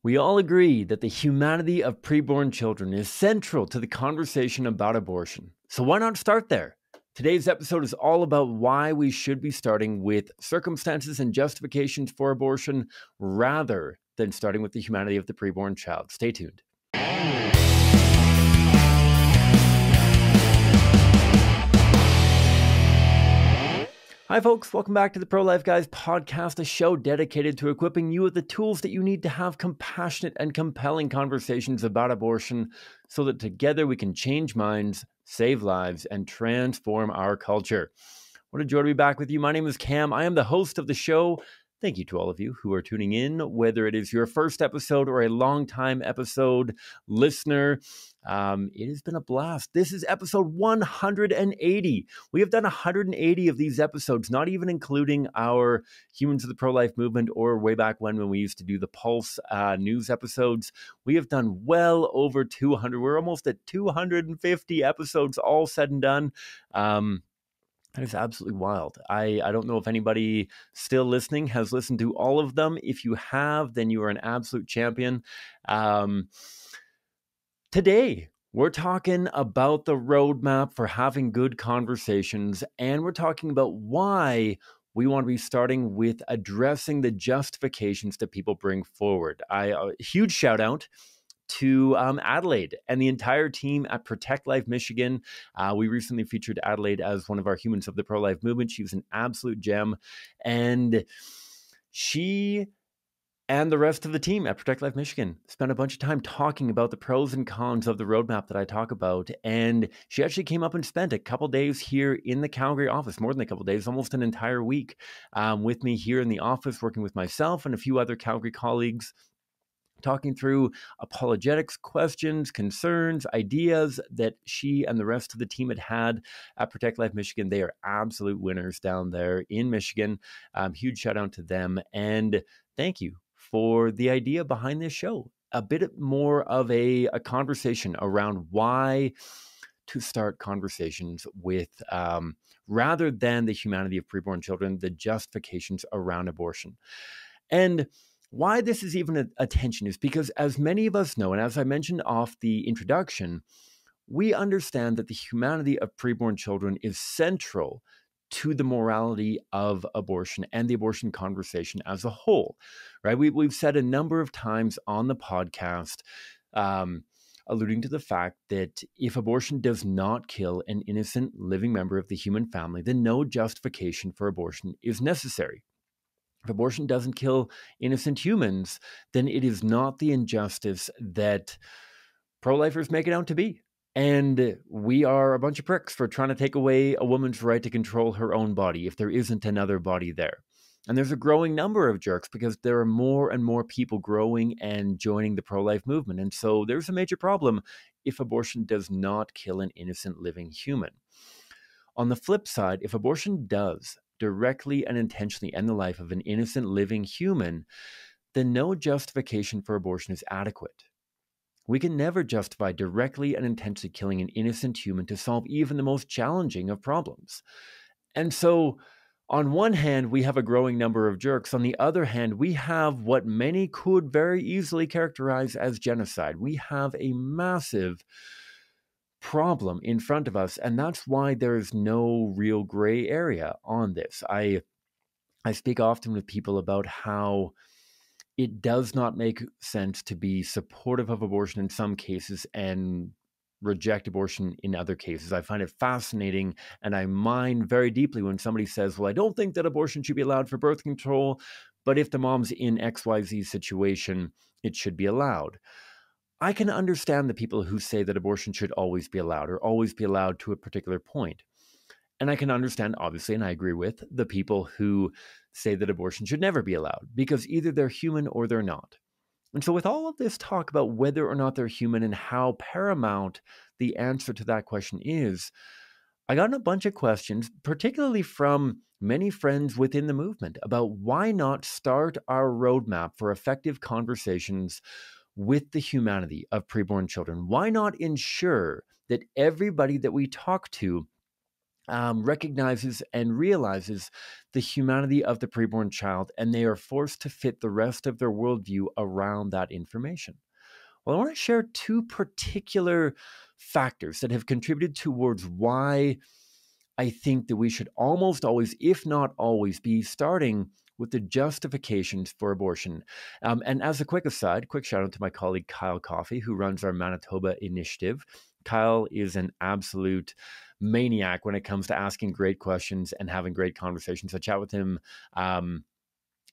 We all agree that the humanity of preborn children is central to the conversation about abortion. So why not start there? Today's episode is all about why we should be starting with circumstances and justifications for abortion rather than starting with the humanity of the preborn child. Stay tuned. Hi folks, welcome back to the Pro-Life Guys podcast, a show dedicated to equipping you with the tools that you need to have compassionate and compelling conversations about abortion so that together we can change minds, save lives, and transform our culture. What a joy to be back with you. My name is Cam. I am the host of the show. Thank you to all of you who are tuning in, whether it is your first episode or a long-time episode listener. It has been a blast. This is episode 180. We have done 180 of these episodes, not even including our Humans of the Pro-Life Movement or way back when we used to do the Pulse news episodes. We have done well over 200. We're almost at 250 episodes all said and done. That is absolutely wild. I don't know if anybody still listening has listened to all of them. If you have, then you are an absolute champion. Today, we're talking about the roadmap for having good conversations, and we're talking about why we want to be starting with addressing the justifications that people bring forward. A huge shout out to Adelaide and the entire team at Protect Life Michigan. We recently featured Adelaide as one of our Humans of the Pro-Life Movement. She was an absolute gem. And she and the rest of the team at Protect Life Michigan spent a bunch of time talking about the pros and cons of the roadmap that I talk about. And she actually came up and spent a couple days here in the Calgary office, more than a couple days, almost an entire week with me here in the office, working with myself and a few other Calgary colleagues, talking through apologetics questions, concerns, ideas that she and the rest of the team had at Protect Life Michigan. They are absolute winners down there in Michigan. Huge shout out to them. And thank you for the idea behind this show. A bit more of a conversation around why to start conversations with, rather than the humanity of preborn children, the justifications around abortion. And why this is even a tension is because, as many of us know, and as I mentioned off the introduction, we understand that the humanity of preborn children is central to the morality of abortion and the abortion conversation as a whole, right? We've said a number of times on the podcast, alluding to the fact that if abortion does not kill an innocent living member of the human family, then no justification for abortion is necessary. If abortion doesn't kill innocent humans, then it is not the injustice that pro-lifers make it out to be. And we are a bunch of pricks for trying to take away a woman's right to control her own body if there isn't another body there. And there's a growing number of jerks because there are more and more people growing and joining the pro-life movement. And so there's a major problem if abortion does not kill an innocent living human. On the flip side, if abortion does directly and intentionally end the life of an innocent living human, then no justification for abortion is adequate. We can never justify directly and intentionally killing an innocent human to solve even the most challenging of problems. And so, on one hand, we have a growing number of jerks. On the other hand, we have what many could very easily characterize as genocide. We have a massive problem in front of us, and that's why there is no real gray area on this. I speak often with people about how it does not make sense to be supportive of abortion in some cases and reject abortion in other cases. I find it fascinating, and I mind very deeply when somebody says, well, I don't think that abortion should be allowed for birth control, but if the mom's in XYZ situation, it should be allowed. I can understand the people who say that abortion should always be allowed or always be allowed to a particular point. And I can understand, obviously, and I agree with the people who say that abortion should never be allowed because either they're human or they're not. And so with all of this talk about whether or not they're human and how paramount the answer to that question is, I got a bunch of questions, particularly from many friends within the movement, about why not start our roadmap for effective conversations with the humanity of preborn children. Why not ensure that everybody that we talk to recognizes and realizes the humanity of the preborn child, and they are forced to fit the rest of their worldview around that information. Well, I want to share two particular factors that have contributed towards why I think that we should almost always, if not always, be starting with the justifications for abortion. And as a quick aside, quick shout out to my colleague Kyle Coffey, who runs our Manitoba initiative. Kyle is an absolute maniac when it comes to asking great questions and having great conversations. I chat with him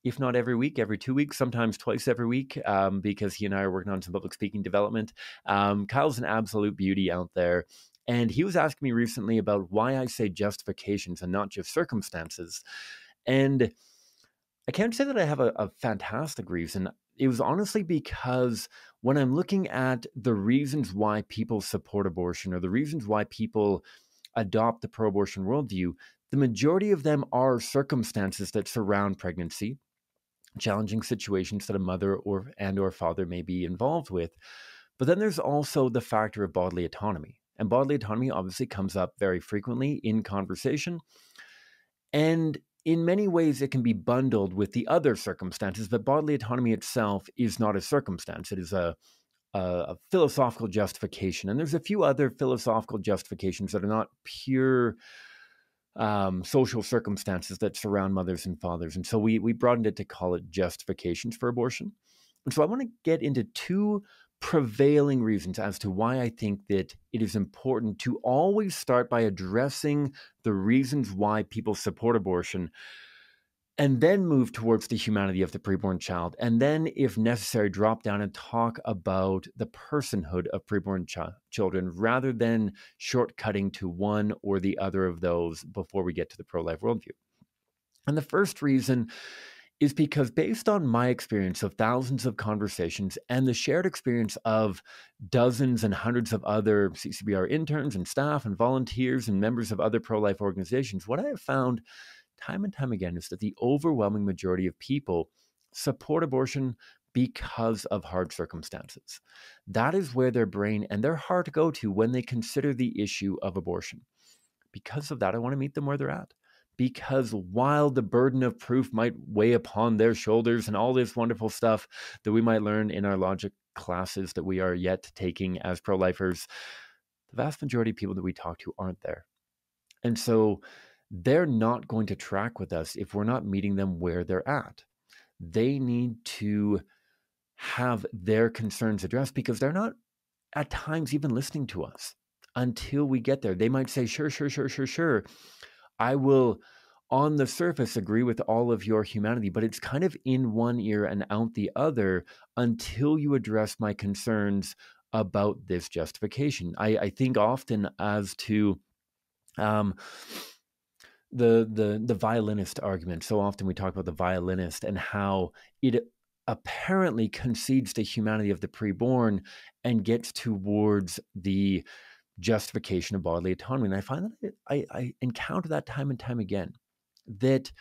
if not every week, every 2 weeks, sometimes twice every week, because he and I are working on some public speaking development. Kyle's an absolute beauty out there. And he was asking me recently about why I say justifications and not just circumstances. And I can't say that I have a fantastic reason. It was honestly because when I'm looking at the reasons why people support abortion or the reasons why people adopt the pro-abortion worldview, the majority of them are circumstances that surround pregnancy, challenging situations that a mother or father may be involved with. But then there's also the factor of bodily autonomy. And bodily autonomy obviously comes up very frequently in conversation. And in many ways, it can be bundled with the other circumstances, but bodily autonomy itself is not a circumstance. It is a philosophical justification. And there's a few other philosophical justifications that are not pure social circumstances that surround mothers and fathers. And so we broadened it to call it justifications for abortion. And so I want to get into two prevailing reasons as to why I think that it is important to always start by addressing the reasons why people support abortion and then move towards the humanity of the preborn child. And then, if necessary, drop down and talk about the personhood of preborn children rather than shortcutting to one or the other of those before we get to the pro-life worldview. And the first reason is because based on my experience of thousands of conversations and the shared experience of dozens and hundreds of other CCBR interns and staff and volunteers and members of other pro-life organizations, what I have found time and time again is that the overwhelming majority of people support abortion because of hard circumstances. That is where their brain and their heart go to when they consider the issue of abortion. Because of that, I want to meet them where they're at. Because while the burden of proof might weigh upon their shoulders and all this wonderful stuff that we might learn in our logic classes that we are yet taking as pro-lifers, the vast majority of people that we talk to aren't there. And so they're not going to track with us if we're not meeting them where they're at. They need to have their concerns addressed because they're not at times even listening to us until we get there. They might say, sure. I will, on the surface, agree with all of your humanity, but it's kind of in one ear and out the other until you address my concerns about this justification. I think often as to the violinist argument. So often we talk about the violinist and how it apparently concedes the humanity of the preborn and gets towards the justification of bodily autonomy. And I find that I encounter that time and time again, that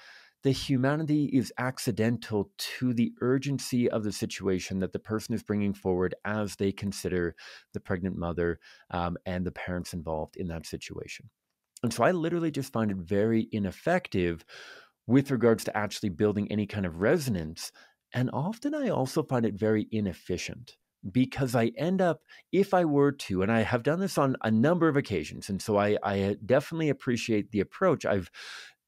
the humanity is accidental to the urgency of the situation that the person is bringing forward as they consider the pregnant mother and the parents involved in that situation. And so I literally just find it very ineffective with regards to actually building any kind of resonance. And often I also find it very inefficient because I end up, if I were to, and I have done this on a number of occasions, and so I definitely appreciate the approach. I've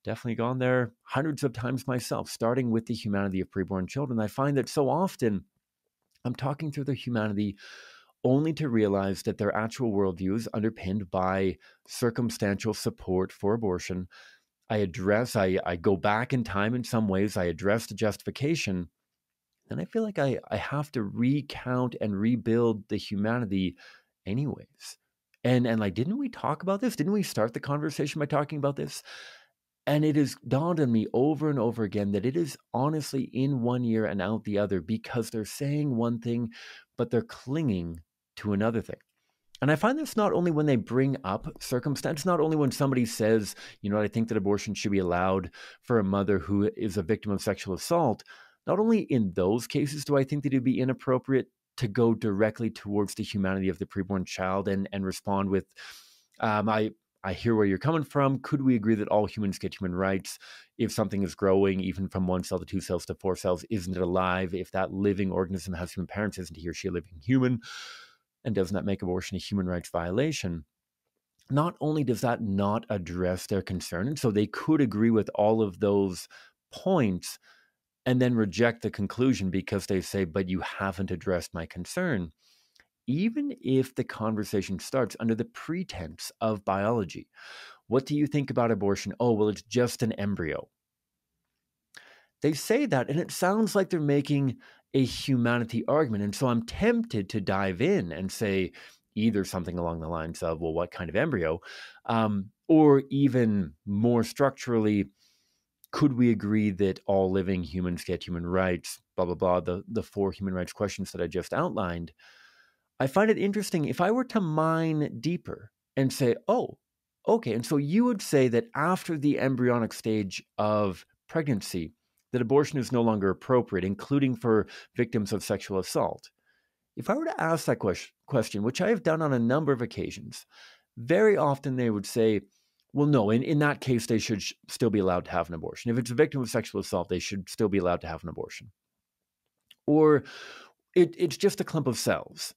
definitely gone there hundreds of times myself, starting with the humanity of preborn children. I find that so often I'm talking through their humanity only to realize that their actual worldview is underpinned by circumstantial support for abortion. I go back in time in some ways, I address the justification, and I feel like I have to recount and rebuild the humanity anyways. And like, didn't we talk about this? Didn't we start the conversation by talking about this? And it has dawned on me over and over again that it is honestly in one ear and out the other because they're saying one thing, but they're clinging to another thing. And I find this not only when they bring up circumstance, not only when somebody says, I think that abortion should be allowed for a mother who is a victim of sexual assault. Not only in those cases do I think that it'd be inappropriate to go directly towards the humanity of the preborn child and respond with, I hear where you're coming from. Could we agree that all humans get human rights? If something is growing, even from 1 cell to 2 cells to 4 cells, isn't it alive? If that living organism has human parents, isn't he or she a living human? And doesn't that make abortion a human rights violation? Not only does that not address their concern, and so they could agree with all of those points and then reject the conclusion because they say, but you haven't addressed my concern. Even if the conversation starts under the pretense of biology, what do you think about abortion? Oh, well, it's just an embryo. They say that, and it sounds like they're making a humanity argument. And so I'm tempted to dive in and say either something along the lines of, well, what kind of embryo? Or even more structurally, could we agree that all living humans get human rights? Blah, blah, blah, the 4 human rights questions that I just outlined. I find it interesting if I were to mine deeper and say, oh, okay. And so you would say that after the embryonic stage of pregnancy, that abortion is no longer appropriate, including for victims of sexual assault. If I were to ask that question, which I have done on a number of occasions, very often they would say, well, no, in that case, they should still be allowed to have an abortion. If it's a victim of sexual assault, they should still be allowed to have an abortion. Or it's just a clump of cells.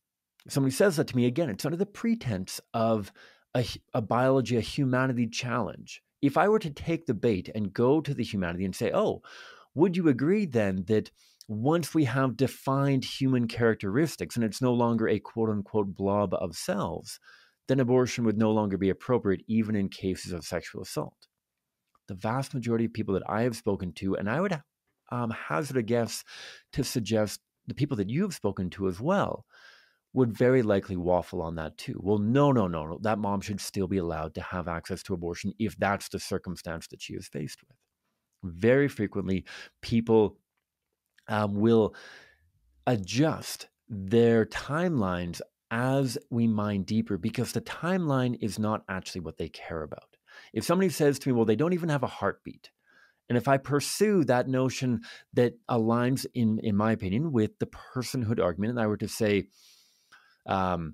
Somebody says that to me again, it's under the pretense of a biology, a humanity challenge. If I were to take the bait and go to the humanity and say, oh, would you agree then that once we have defined human characteristics and it's no longer a quote unquote blob of cells, then abortion would no longer be appropriate even in cases of sexual assault? The vast majority of people that I have spoken to, and I would hazard a guess to suggest the people that you have spoken to as well, would very likely waffle on that too. Well, no. That mom should still be allowed to have access to abortion if that's the circumstance that she is faced with. Very frequently, people will adjust their timelines as we mine deeper because the timeline is not actually what they care about. If somebody says to me, well, they don't even have a heartbeat, and if I pursue that notion that aligns, in my opinion, with the personhood argument, and I were to say, why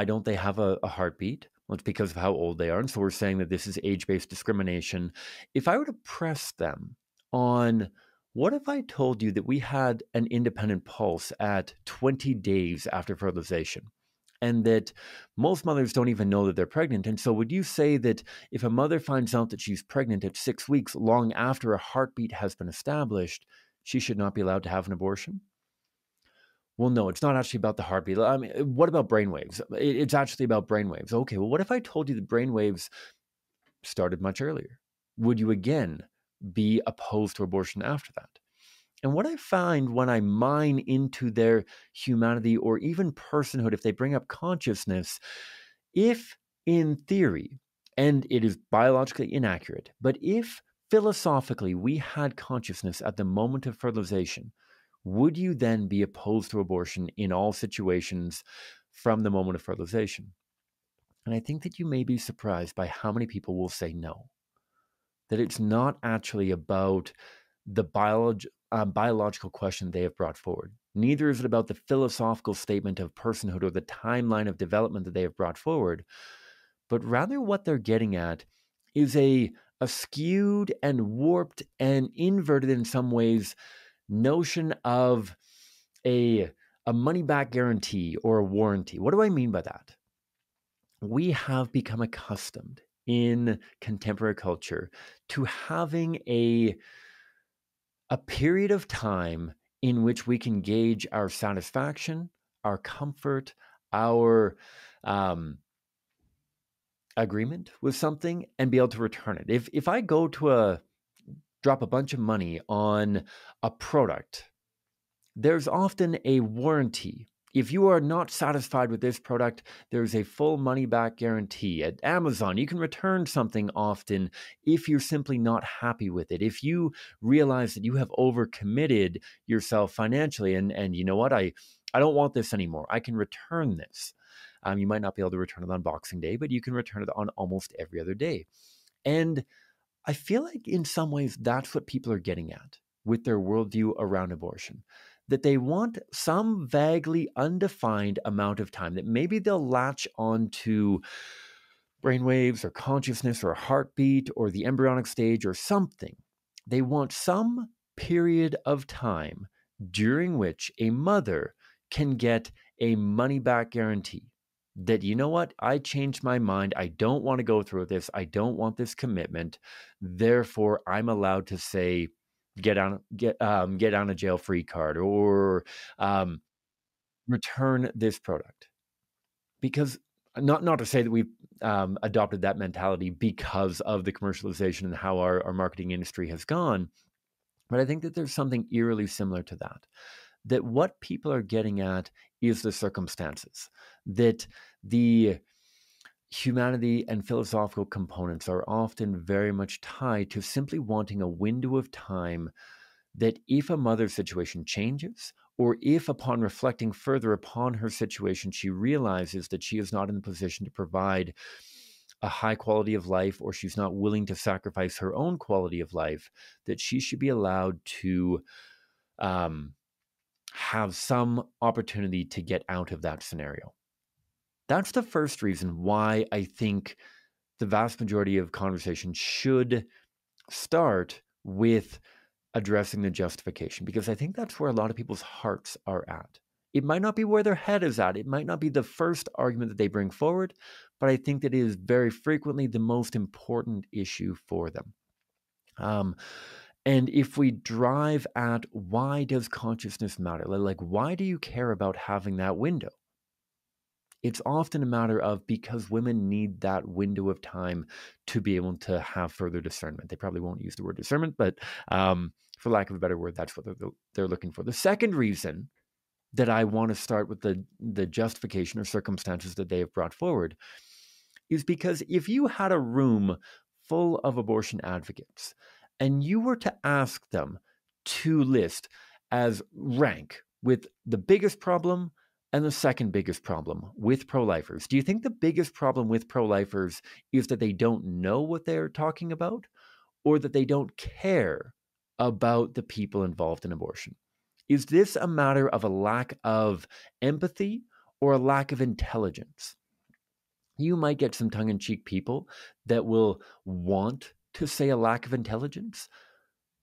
don't they have a heartbeat? Well, it's because of how old they are. And so we're saying that this is age-based discrimination. If I were to press them on, what if I told you that we had an independent pulse at 20 days after fertilization, and that most mothers don't even know that they're pregnant? And so would you say that if a mother finds out that she's pregnant at 6 weeks, long after a heartbeat has been established, she should not be allowed to have an abortion? Well, no, it's not actually about the heartbeat. I mean, what about brainwaves? It's actually about brainwaves. Okay, well, what if I told you the brainwaves started much earlier? Would you again be opposed to abortion after that? And what I find when I mine into their humanity or even personhood, if they bring up consciousness, if in theory, and it is biologically inaccurate, but if philosophically we had consciousness at the moment of fertilization, would you then be opposed to abortion in all situations from the moment of fertilization? And I think that you may be surprised by how many people will say no, that it's not actually about the biological question they have brought forward. Neither is it about the philosophical statement of personhood or the timeline of development that they have brought forward, but rather what they're getting at is a skewed and warped and inverted in some ways notion of a money-back guarantee or a warranty. What do I mean by that? We have become accustomed in contemporary culture to having a period of time in which we can gauge our satisfaction, our comfort, our agreement with something, and be able to return it. If I go to drop a bunch of money on a product, there's often a warranty. If you are not satisfied with this product, there's a full money-back guarantee. At Amazon, you can return something often if you're simply not happy with it. If you realize that you have overcommitted yourself financially and you know what, I don't want this anymore, I can return this. You might not be able to return it on Boxing Day, but you can return it on almost every other day. And I feel like in some ways that's what people are getting at with their worldview around abortion, that they want some vaguely undefined amount of time that maybe they'll latch on to brainwaves or consciousness or a heartbeat or the embryonic stage or something. They want some period of time during which a mother can get a money-back guarantee that, you know what, I changed my mind. I don't want to go through this. I don't want this commitment. Therefore, I'm allowed to say, get on a jail-free card or return this product. Because not to say that we've adopted that mentality because of the commercialization and how our marketing industry has gone, but I think that there's something eerily similar to that. That what people are getting at is the circumstances. That the humanity and philosophical components are often very much tied to simply wanting a window of time that if a mother's situation changes, or if upon reflecting further upon her situation, she realizes that she is not in the position to provide a high quality of life, or she's not willing to sacrifice her own quality of life, that she should be allowed to have some opportunity to get out of that scenario. That's the first reason why I think the vast majority of conversations should start with addressing the justification, because I think that's where a lot of people's hearts are at. It might not be where their head is at. It might not be the first argument that they bring forward, but I think that it is very frequently the most important issue for them. And if we drive at why does consciousness matter? Like, why do you care about having that window? It's often a matter of because women need that window of time to be able to have further discernment. They probably won't use the word discernment, but for lack of a better word, that's what they're looking for. The second reason that I want to start with the justification or circumstances that they have brought forward is because if you had a room full of abortion advocates and you were to ask them to list as rank with the biggest problem and the second biggest problem with pro-lifers, do you think the biggest problem with pro-lifers is that they don't know what they're talking about, or that they don't care about the people involved in abortion? Is this a matter of a lack of empathy or a lack of intelligence? You might get some tongue-in-cheek people that will want to say a lack of intelligence,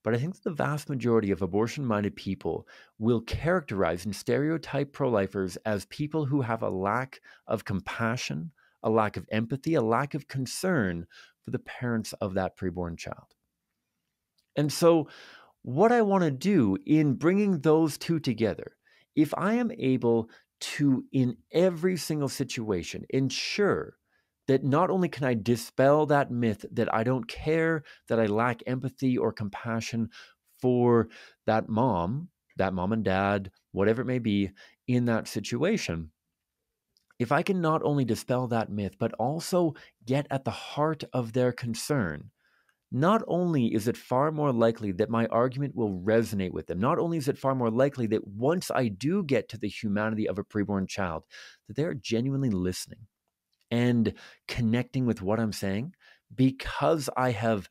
but I think the vast majority of abortion-minded people will characterize and stereotype pro-lifers as people who have a lack of compassion, a lack of empathy, a lack of concern for the parents of that preborn child. And so what I want to do in bringing those two together, if I am able to, in every single situation, ensure that not only can I dispel that myth that I don't care, that I lack empathy or compassion for that mom and dad, whatever it may be in that situation, if I can not only dispel that myth, but also get at the heart of their concern, not only is it far more likely that my argument will resonate with them, not only is it far more likely that once I do get to the humanity of a preborn child, that they're genuinely listening and connecting with what I'm saying, because I have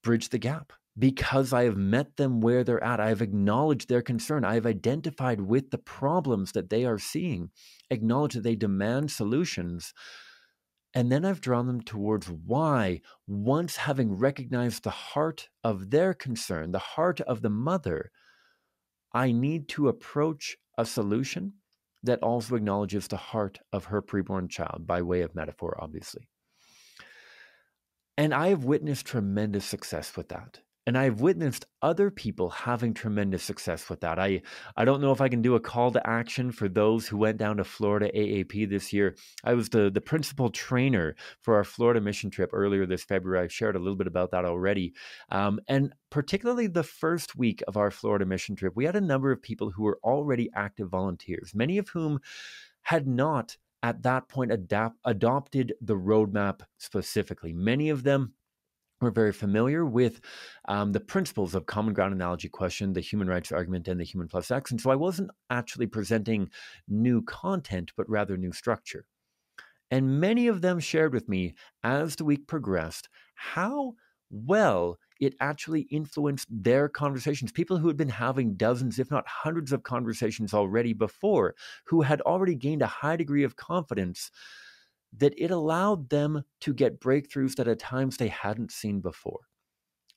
bridged the gap, because I have met them where they're at. I have acknowledged their concern. I have identified with the problems that they are seeing, acknowledged that they demand solutions. And then I've drawn them towards why, once having recognized the heart of their concern, the heart of the mother, I need to approach a solution that also acknowledges the heart of her preborn child, by way of metaphor, obviously. And I have witnessed tremendous success with that. And I've witnessed other people having tremendous success with that. I don't know if I can do a call to action for those who went down to Florida AAP this year. I was the principal trainer for our Florida mission trip earlier this February. I've shared a little bit about that already. And particularly the first week of our Florida mission trip, we had a number of people who were already active volunteers, many of whom had not at that point adopted the roadmap specifically. Many of them were very familiar with the principles of common ground analogy question, the human rights argument, and the human plus X. And so I wasn't actually presenting new content, but rather new structure. And many of them shared with me as the week progressed how well it actually influenced their conversations. People who had been having dozens, if not hundreds of conversations already before, who had already gained a high degree of confidence, that it allowed them to get breakthroughs that at times they hadn't seen before.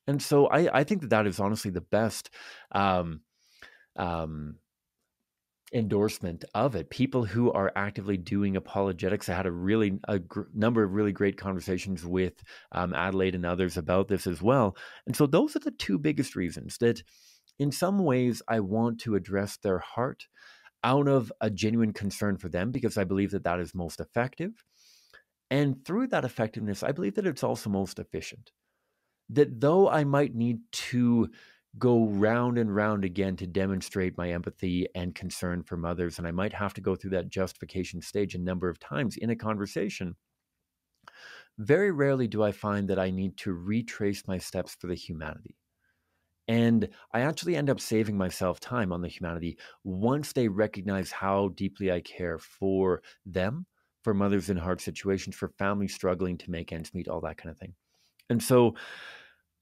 And so I think that is honestly the best um, um, endorsement of it. People who are actively doing apologetics. I had a number of really great conversations with Adelaide and others about this as well. And so those are the two biggest reasons that in some ways I want to address their heart out of a genuine concern for them, because I believe that is most effective. And through that effectiveness, I believe that it's also most efficient. That though I might need to go round and round again to demonstrate my empathy and concern from others, and I might have to go through that justification stage a number of times in a conversation, very rarely do I find that I need to retrace my steps for the humanity. And I actually end up saving myself time on the humanity once they recognize how deeply I care for them, for mothers in hard situations, for families struggling to make ends meet, all that kind of thing. And so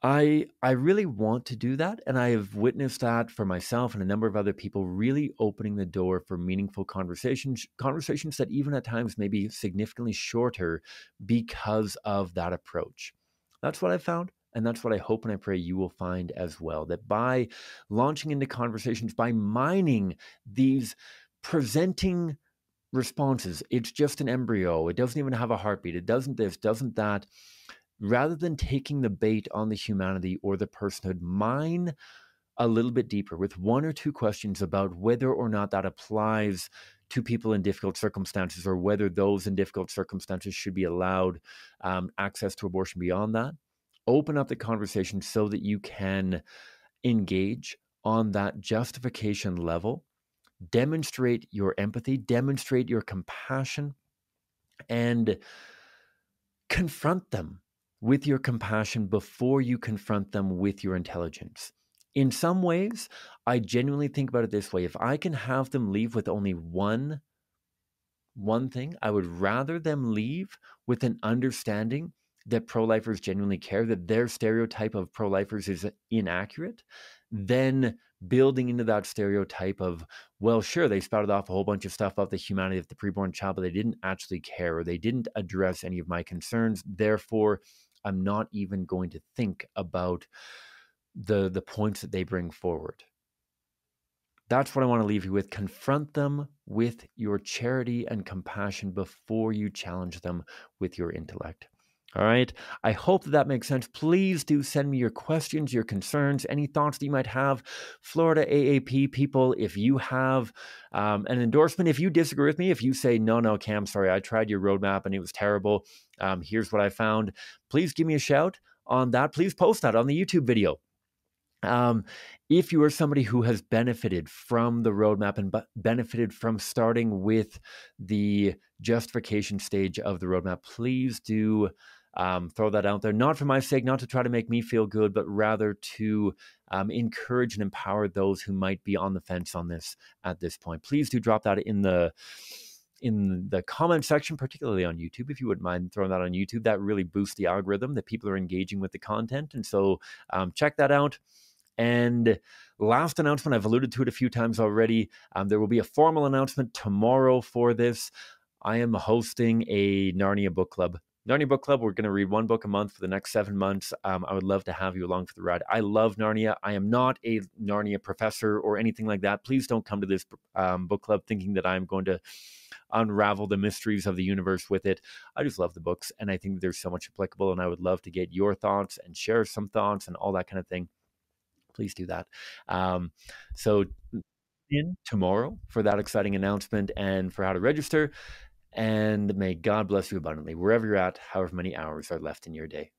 I really want to do that, and I have witnessed that for myself and a number of other people, really opening the door for meaningful conversations that even at times may be significantly shorter because of that approach. That's what I found, and that's what I hope and I pray you will find as well, that by launching into conversations, by mining these presenting responses, it's just an embryo, it doesn't even have a heartbeat, it doesn't this, doesn't that, rather than taking the bait on the humanity or the personhood, mine a little bit deeper with one or two questions about whether or not that applies to people in difficult circumstances, or whether those in difficult circumstances should be allowed access to abortion beyond that. Open up the conversation so that you can engage on that justification level, demonstrate your empathy, demonstrate your compassion, and confront them with your compassion before you confront them with your intelligence. In some ways, I genuinely think about it this way. If I can have them leave with only one thing, I would rather them leave with an understanding that pro-lifers genuinely care, that their stereotype of pro-lifers is inaccurate, than building into that stereotype of, well, sure, they spouted off a whole bunch of stuff about the humanity of the preborn child, but they didn't actually care, or they didn't address any of my concerns. Therefore, I'm not even going to think about the points that they bring forward. That's what I want to leave you with. Confront them with your charity and compassion before you challenge them with your intellect. All right. I hope that makes sense. Please do send me your questions, your concerns, any thoughts that you might have. Florida AAP people, if you have an endorsement, if you disagree with me, if you say, no, Cam, sorry, I tried your roadmap and it was terrible. Here's what I found. Please give me a shout on that. Please post that on the YouTube video. If you are somebody who has benefited from the roadmap and benefited from starting with the justification stage of the roadmap, please do throw that out there, not for my sake, not to try to make me feel good, but rather to encourage and empower those who might be on the fence on this at this point. Please do drop that in the comment section, particularly on YouTube, if you wouldn't mind throwing that on YouTube. That really boosts the algorithm that people are engaging with the content. And so check that out. And last announcement, I've alluded to it a few times already. There will be a formal announcement tomorrow for this. I am hosting a Narnia book club. Narnia book club, we're going to read one book a month for the next 7 months. I would love to have you along for the ride. I love Narnia. I am not a Narnia professor or anything like that. Please don't come to this book club thinking that I'm going to unravel the mysteries of the universe with it. I just love the books, and I think there's so much applicable, and I would love to get your thoughts and share some thoughts and all that kind of thing. Please do that. So in tomorrow for that exciting announcement and for how to register. And may God bless you abundantly wherever you're at, however many hours are left in your day.